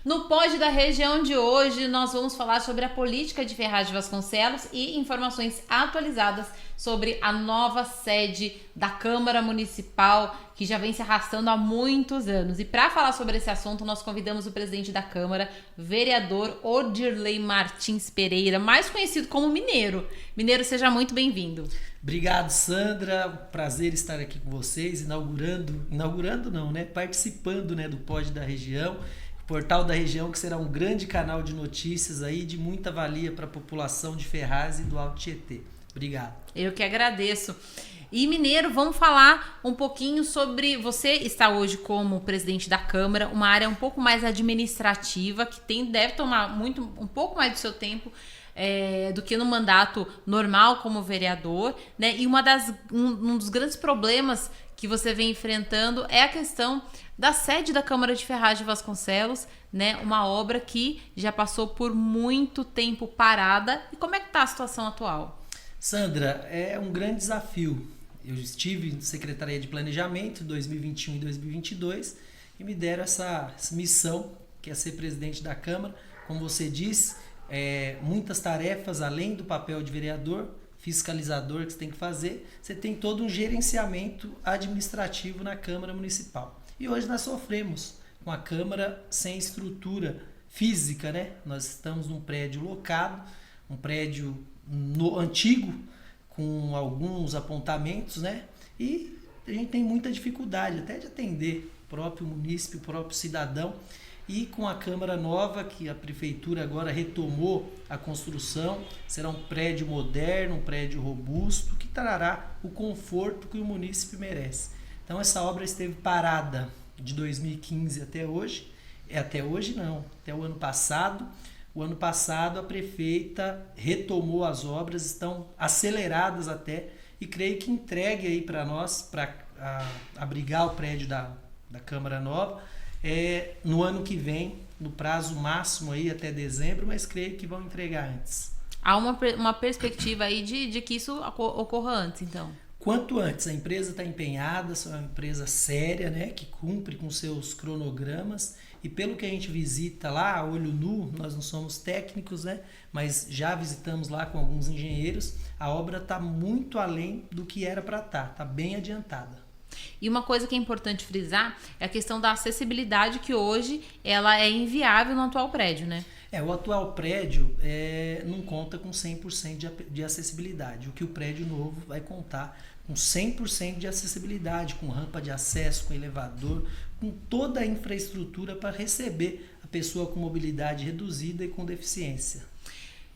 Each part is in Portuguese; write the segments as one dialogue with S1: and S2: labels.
S1: No Pod da Região de hoje, nós vamos falar sobre a política de Ferraz de Vasconcelos e informações atualizadas sobre a nova sede da Câmara Municipal, que já vem se arrastando há muitos anos. E para falar sobre esse assunto, nós convidamos o presidente da Câmara, vereador Odirley Martins Pereira, mais conhecido como Mineiro. Mineiro, seja muito bem-vindo.
S2: Obrigado, Sandra. Prazer estar aqui com vocês, participando, do Pod da Região. Portal da Região, que será um grande canal de notícias aí de muita valia para a população de Ferraz e do Alto Tietê. Obrigado.
S1: Eu que agradeço. E Mineiro, vamos falar um pouquinho sobre... Você está hoje como presidente da Câmara, uma área um pouco mais administrativa, que deve tomar um pouco mais do seu tempo do que no mandato normal como vereador, né? E um dos grandes problemas que você vem enfrentando é a questão da sede da Câmara de Ferraz de Vasconcelos, né? Uma obra que já passou por muito tempo parada. E como é que está a situação atual?
S2: Sandra, é um grande desafio. Eu estive em Secretaria de Planejamento em 2021 e 2022 e me deram essa missão, que é ser presidente da Câmara. Como você disse, muitas tarefas além do papel de vereador, fiscalizador que você tem que fazer, você tem todo um gerenciamento administrativo na Câmara Municipal. E hoje nós sofremos com a Câmara sem estrutura física, né? Nós estamos num prédio locado, um prédio antigo, com alguns apontamentos, né? E a gente tem muita dificuldade até de atender o próprio munícipe, o próprio cidadão. E com a Câmara nova, que a Prefeitura agora retomou a construção, será um prédio moderno, um prédio robusto, que trará o conforto que o munícipe merece. Então essa obra esteve parada de 2015 até hoje. Até hoje não, até o ano passado. O ano passado a prefeita retomou as obras, estão aceleradas até, e creio que entregue aí para nós, para abrigar o prédio da Câmara Nova, no ano que vem, no prazo máximo aí até dezembro, mas creio que vão entregar antes.
S1: Há uma perspectiva aí de que isso ocorra antes, então?
S2: Quanto antes. A empresa está empenhada, é uma empresa séria, né, que cumpre com seus cronogramas, e pelo que a gente visita lá, a olho nu, nós não somos técnicos, né, mas já visitamos lá com alguns engenheiros, a obra está muito além do que era para estar, está bem adiantada.
S1: E uma coisa que é importante frisar é a questão da acessibilidade, que hoje ela é inviável no atual prédio, né?
S2: O atual prédio não conta com 100% de acessibilidade. O que o prédio novo vai contar com 100% de acessibilidade, com rampa de acesso, com elevador, com toda a infraestrutura para receber a pessoa com mobilidade reduzida e com deficiência.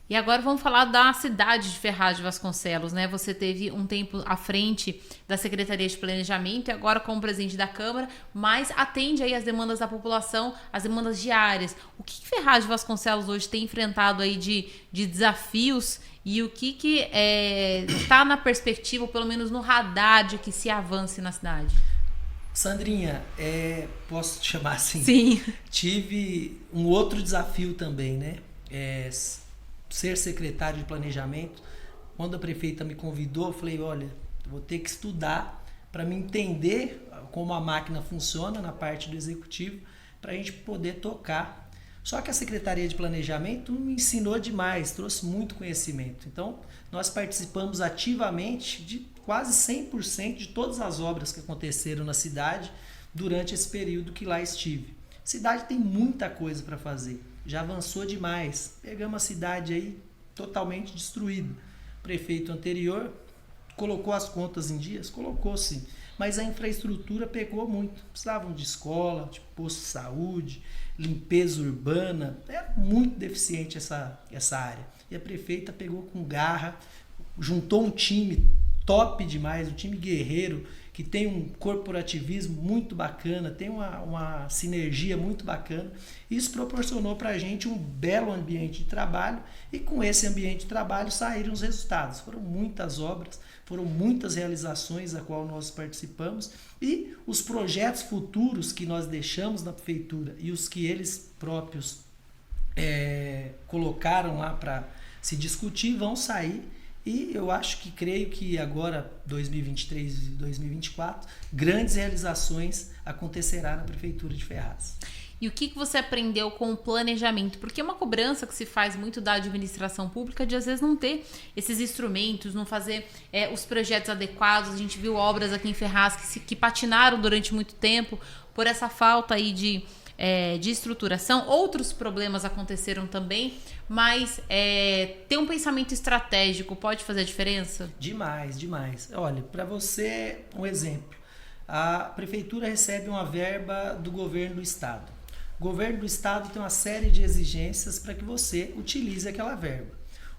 S1: E agora vamos falar da cidade de Ferraz de Vasconcelos, né? Você teve um tempo à frente da Secretaria de Planejamento e agora como presidente da Câmara, mas atende aí as demandas da população, as demandas diárias. O que Ferraz de Vasconcelos hoje tem enfrentado aí de desafios e o que está na perspectiva, ou pelo menos no radar, de que se avance na cidade?
S2: Sandrinha, posso te chamar assim?
S1: Sim.
S2: Tive um outro desafio também, né? Ser secretário de planejamento. Quando a prefeita me convidou, eu falei, olha, vou ter que estudar para me entender como a máquina funciona na parte do executivo, para a gente poder tocar. Só que a Secretaria de Planejamento me ensinou demais, trouxe muito conhecimento. Então, nós participamos ativamente de quase 100% de todas as obras que aconteceram na cidade durante esse período que lá estive. A cidade tem muita coisa para fazer. Já avançou demais. Pegamos a cidade aí totalmente destruída. O prefeito anterior colocou as contas em dias? Colocou sim. Mas a infraestrutura pegou muito. Precisavam de escola, de posto de saúde, limpeza urbana. É muito deficiente essa área. E a prefeita pegou com garra, juntou um time top demais, um time guerreiro, que tem um corporativismo muito bacana, tem uma sinergia muito bacana. Isso proporcionou para a gente um belo ambiente de trabalho, e com esse ambiente de trabalho saíram os resultados. Foram muitas obras, foram muitas realizações a qual nós participamos, e os projetos futuros que nós deixamos na prefeitura e os que eles próprios colocaram lá para se discutir vão sair. E eu creio que agora, 2023 e 2024, grandes realizações acontecerá na Prefeitura de Ferraz.
S1: E o que você aprendeu com o planejamento? Porque é uma cobrança que se faz muito da administração pública de às vezes não ter esses instrumentos, não fazer os projetos adequados. A gente viu obras aqui em Ferraz que patinaram durante muito tempo por essa falta aí de estruturação. Outros problemas aconteceram também, mas ter um pensamento estratégico pode fazer a diferença?
S2: Demais, demais. Olha, para você, um exemplo. A prefeitura recebe uma verba do governo do estado. O governo do estado tem uma série de exigências para que você utilize aquela verba.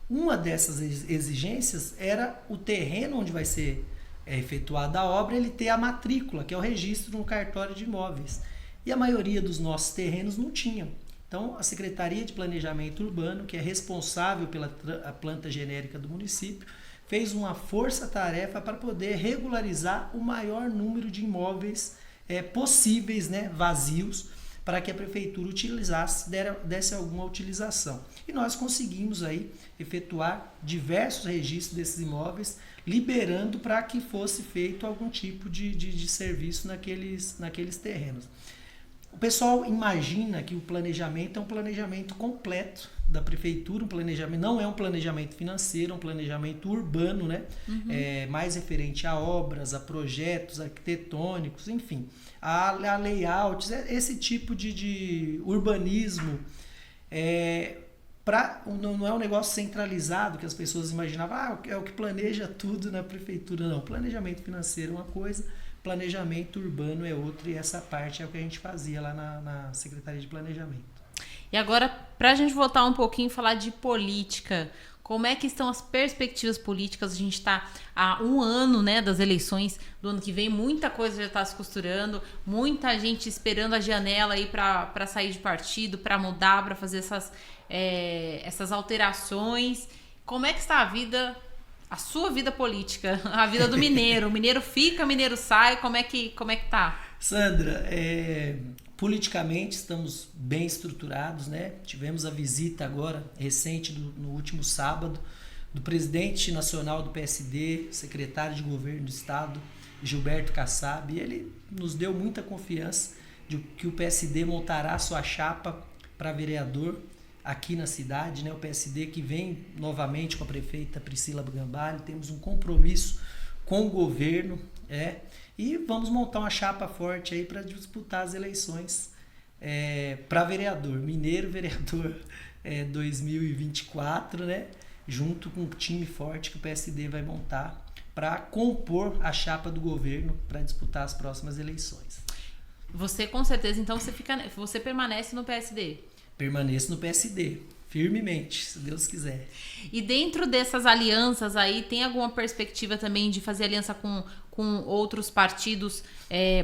S2: Uma dessas exigências era o terreno onde vai ser efetuada a obra, ele ter a matrícula, que é o registro no cartório de imóveis. E a maioria dos nossos terrenos não tinham. Então, a Secretaria de Planejamento Urbano, que é responsável pela planta genérica do município, fez uma força-tarefa para poder regularizar o maior número de imóveis possíveis, né, vazios, para que a prefeitura utilizasse, desse alguma utilização. E nós conseguimos aí efetuar diversos registros desses imóveis, liberando para que fosse feito algum tipo de serviço naqueles terrenos. O pessoal imagina que o planejamento é um planejamento completo da prefeitura, um planejamento, não é um planejamento financeiro, é um planejamento urbano, né? Mais referente a obras, a projetos arquitetônicos, enfim, a layouts, esse tipo de urbanismo. Não é um negócio centralizado que as pessoas imaginavam, é o que planeja tudo na prefeitura. Não, planejamento financeiro é uma coisa, planejamento urbano é outra, e essa parte é o que a gente fazia lá na Secretaria de Planejamento.
S1: E agora, para a gente voltar um pouquinho e falar de política, como é que estão as perspectivas políticas? A gente está há um ano, né, das eleições do ano que vem, muita coisa já está se costurando, muita gente esperando a janela aí para sair de partido, para mudar, para fazer essas alterações. Como é que está a sua vida política, a vida do mineiro? O mineiro fica, o mineiro sai, como é que tá?
S2: Sandra, politicamente estamos bem estruturados, né? Tivemos a visita agora, recente, no último sábado, do presidente nacional do PSD, secretário de governo do estado, Gilberto Kassab, e ele nos deu muita confiança de que o PSD montará sua chapa para vereador aqui na cidade, né? O PSD que vem novamente com a prefeita Priscila Gambale, temos um compromisso com o governo, e vamos montar uma chapa forte aí para disputar as eleições para vereador, mineiro vereador 2024, né? Junto com um time forte que o PSD vai montar para compor a chapa do governo para disputar as próximas eleições.
S1: Você com certeza, então, você permanece no PSD?
S2: Permaneço no PSD, firmemente, se Deus quiser.
S1: E dentro dessas alianças aí, tem alguma perspectiva também de fazer aliança com outros partidos,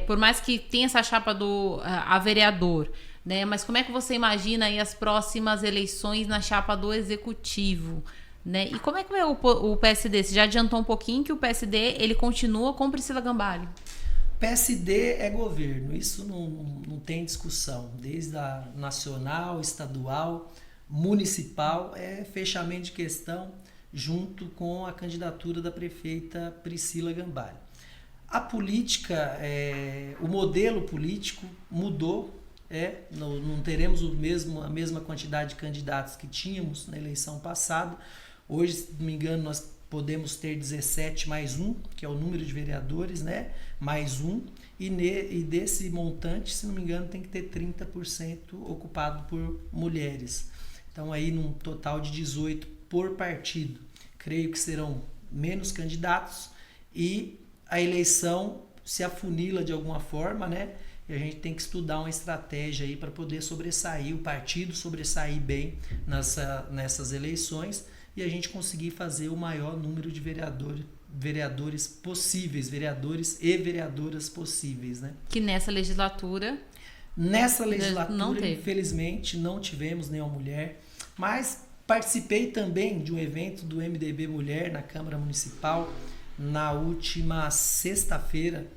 S1: por mais que tenha essa chapa a vereador, né? Mas como é que você imagina aí as próximas eleições na chapa do executivo, né? E como é que é o PSD? Você já adiantou um pouquinho que o PSD ele continua com Priscila Gambale.
S2: PSD é governo, isso não tem discussão, desde a nacional, estadual, municipal, fechamento de questão junto com a candidatura da prefeita Priscila Gambale. A política, o modelo político mudou, não teremos a mesma quantidade de candidatos que tínhamos na eleição passada. Hoje, se não me engano, nós podemos ter 17 mais um, que é o número de vereadores, né? Mais um, e desse montante, se não me engano, tem que ter 30% ocupado por mulheres. Então, aí, num total de 18 por partido. Creio que serão menos candidatos e a eleição se afunila de alguma forma, né? E a gente tem que estudar uma estratégia aí para poder sobressair, o partido sobressair bem nessas eleições e a gente conseguir fazer o maior número de vereadores possíveis, vereadores e vereadoras possíveis, né?
S1: Que nessa legislatura...
S2: Nessa legislatura, infelizmente, não tivemos nenhuma mulher, mas participei também de um evento do MDB Mulher na Câmara Municipal na última sexta-feira,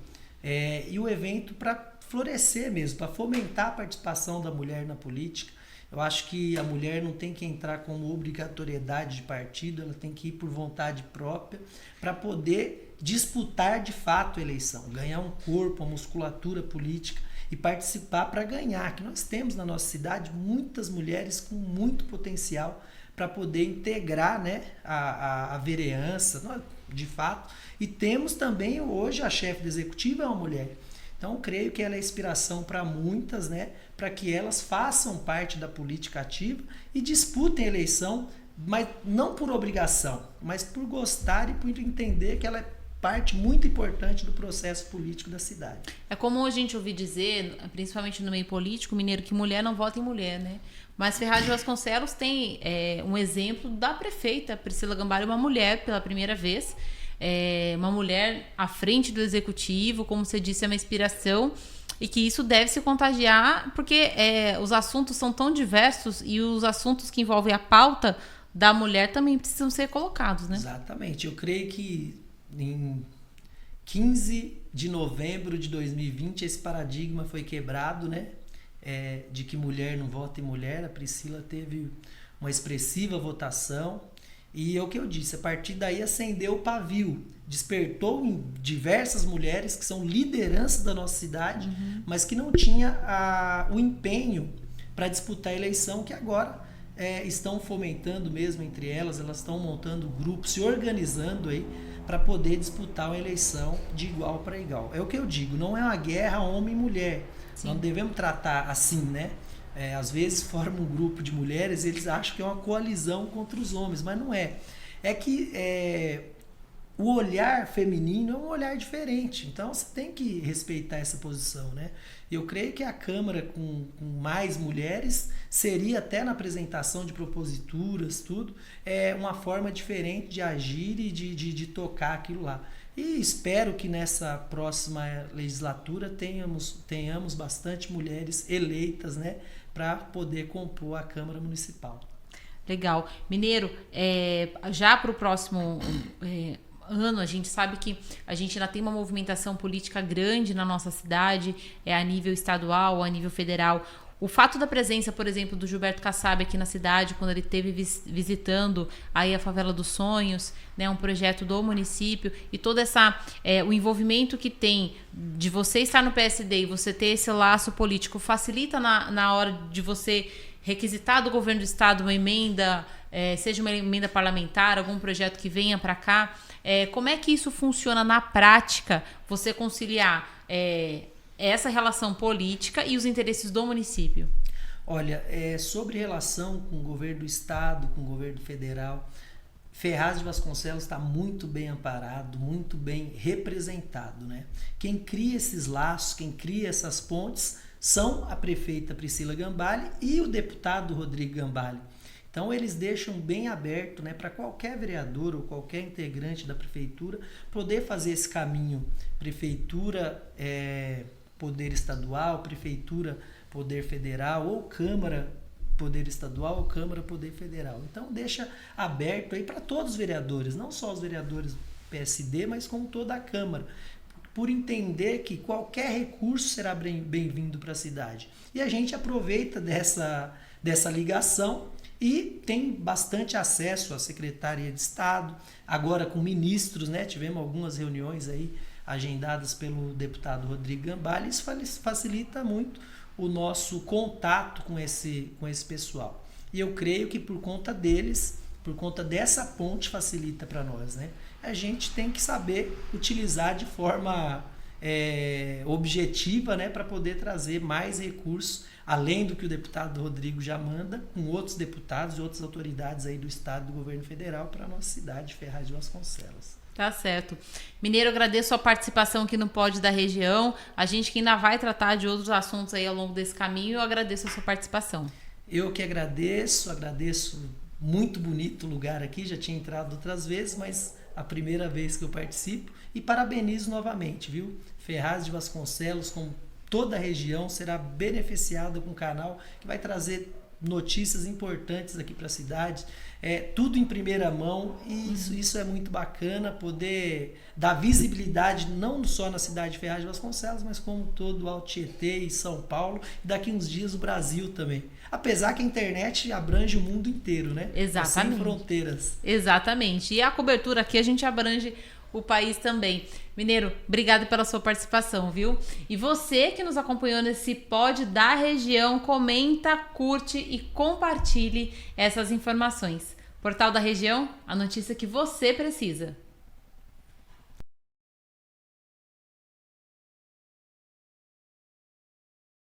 S2: e o evento para florescer mesmo, para fomentar a participação da mulher na política. Eu acho que a mulher não tem que entrar como obrigatoriedade de partido, ela tem que ir por vontade própria para poder disputar de fato a eleição, ganhar um corpo, uma musculatura política e participar para ganhar, que nós temos na nossa cidade muitas mulheres com muito potencial para poder integrar, né, a vereança, de fato. E temos também hoje a chefe do executivo é uma mulher. Então, creio que ela é inspiração para muitas, né, para que elas façam parte da política ativa e disputem a eleição, mas não por obrigação, mas por gostar e por entender que ela é parte muito importante do processo político da cidade.
S1: É comum a gente ouvir dizer, principalmente no meio político mineiro, que mulher não vota em mulher, né? Mas Ferraz de Vasconcelos tem um exemplo da prefeita Priscila Gambale, uma mulher pela primeira vez, uma mulher à frente do executivo, como você disse, é uma inspiração, e que isso deve se contagiar, porque os assuntos são tão diversos e os assuntos que envolvem a pauta da mulher também precisam ser colocados, né?
S2: Exatamente. Eu creio que em 15 de novembro de 2020 esse paradigma foi quebrado, né? De que mulher não vota em mulher. A Priscila teve uma expressiva votação e é o que eu disse, a partir daí acendeu o pavio, despertou em diversas mulheres que são lideranças da nossa cidade, mas que não tinha o empenho para disputar a eleição, que agora estão fomentando mesmo entre elas estão montando grupos, se organizando aí para poder disputar uma eleição de igual para igual. É o que eu digo, não é uma guerra homem e mulher. Sim. Nós não devemos tratar assim, né? Às vezes formam um grupo de mulheres, eles acham que é uma coalizão contra os homens, mas não é. É que o olhar feminino é um olhar diferente, então você tem que respeitar essa posição, né? Eu creio que a Câmara com mais mulheres seria, até na apresentação de proposituras, tudo, uma forma diferente de agir e de tocar aquilo lá. E espero que nessa próxima legislatura tenhamos bastante mulheres eleitas, né, para poder compor a Câmara Municipal.
S1: Legal. Mineiro, já para o próximo ano, a gente sabe que a gente ainda tem uma movimentação política grande na nossa cidade, a nível estadual, a nível federal. O fato da presença, por exemplo, do Gilberto Kassab aqui na cidade, quando ele esteve visitando aí a Favela dos Sonhos, né, um projeto do município, e todo o envolvimento que tem de você estar no PSD e você ter esse laço político, facilita na hora de você requisitar do governo do estado uma emenda, seja uma emenda parlamentar, algum projeto que venha para cá. Como é que isso funciona na prática, você conciliar essa relação política e os interesses do município?
S2: Olha, sobre relação com o governo do estado, com o governo federal, Ferraz de Vasconcelos está muito bem amparado, muito bem representado, né? Quem cria esses laços, quem cria essas pontes são a prefeita Priscila Gambale e o deputado Rodrigo Gambale. Então eles deixam bem aberto, né, para qualquer vereador ou qualquer integrante da prefeitura poder fazer esse caminho. Prefeitura, poder estadual, prefeitura, poder federal, ou Câmara, poder estadual, ou Câmara, poder federal. Então deixa aberto aí para todos os vereadores, não só os vereadores do PSD, mas como toda a Câmara, por entender que qualquer recurso será bem-vindo para a cidade. E a gente aproveita dessa ligação e tem bastante acesso à Secretaria de Estado, agora com ministros, né? Tivemos algumas reuniões aí agendadas pelo deputado Rodrigo Gambale, isso facilita muito o nosso contato com esse pessoal. E eu creio que por conta deles, por conta dessa ponte, facilita para nós, né? A gente tem que saber utilizar de forma objetiva, né, para poder trazer mais recursos, além do que o deputado Rodrigo já manda, com outros deputados e outras autoridades aí do Estado e do governo federal para a nossa cidade, Ferraz de Vasconcelos.
S1: Tá certo. Mineiro, agradeço a participação aqui no Pod da Região. A gente que ainda vai tratar de outros assuntos aí ao longo desse caminho, eu agradeço a sua participação.
S2: Eu que agradeço muito bonito o lugar aqui, já tinha entrado outras vezes, mas a primeira vez que eu participo, e parabenizo novamente, viu? Ferraz de Vasconcelos, como toda a região, será beneficiada com um canal que vai trazer notícias importantes aqui para a cidade, tudo em primeira mão, e isso é muito bacana, poder dar visibilidade não só na cidade de Ferraz de Vasconcelos, mas como todo o Alto Tietê e São Paulo, e daqui uns dias o Brasil também. Apesar que a internet abrange o mundo inteiro, né?
S1: Exatamente.
S2: Sem fronteiras.
S1: Exatamente. E a cobertura aqui a gente abrange o país também. Mineiro, obrigado pela sua participação, viu? E você que nos acompanhou nesse Pod da Região, comenta, curte e compartilhe essas informações. Portal da Região, a notícia que você precisa.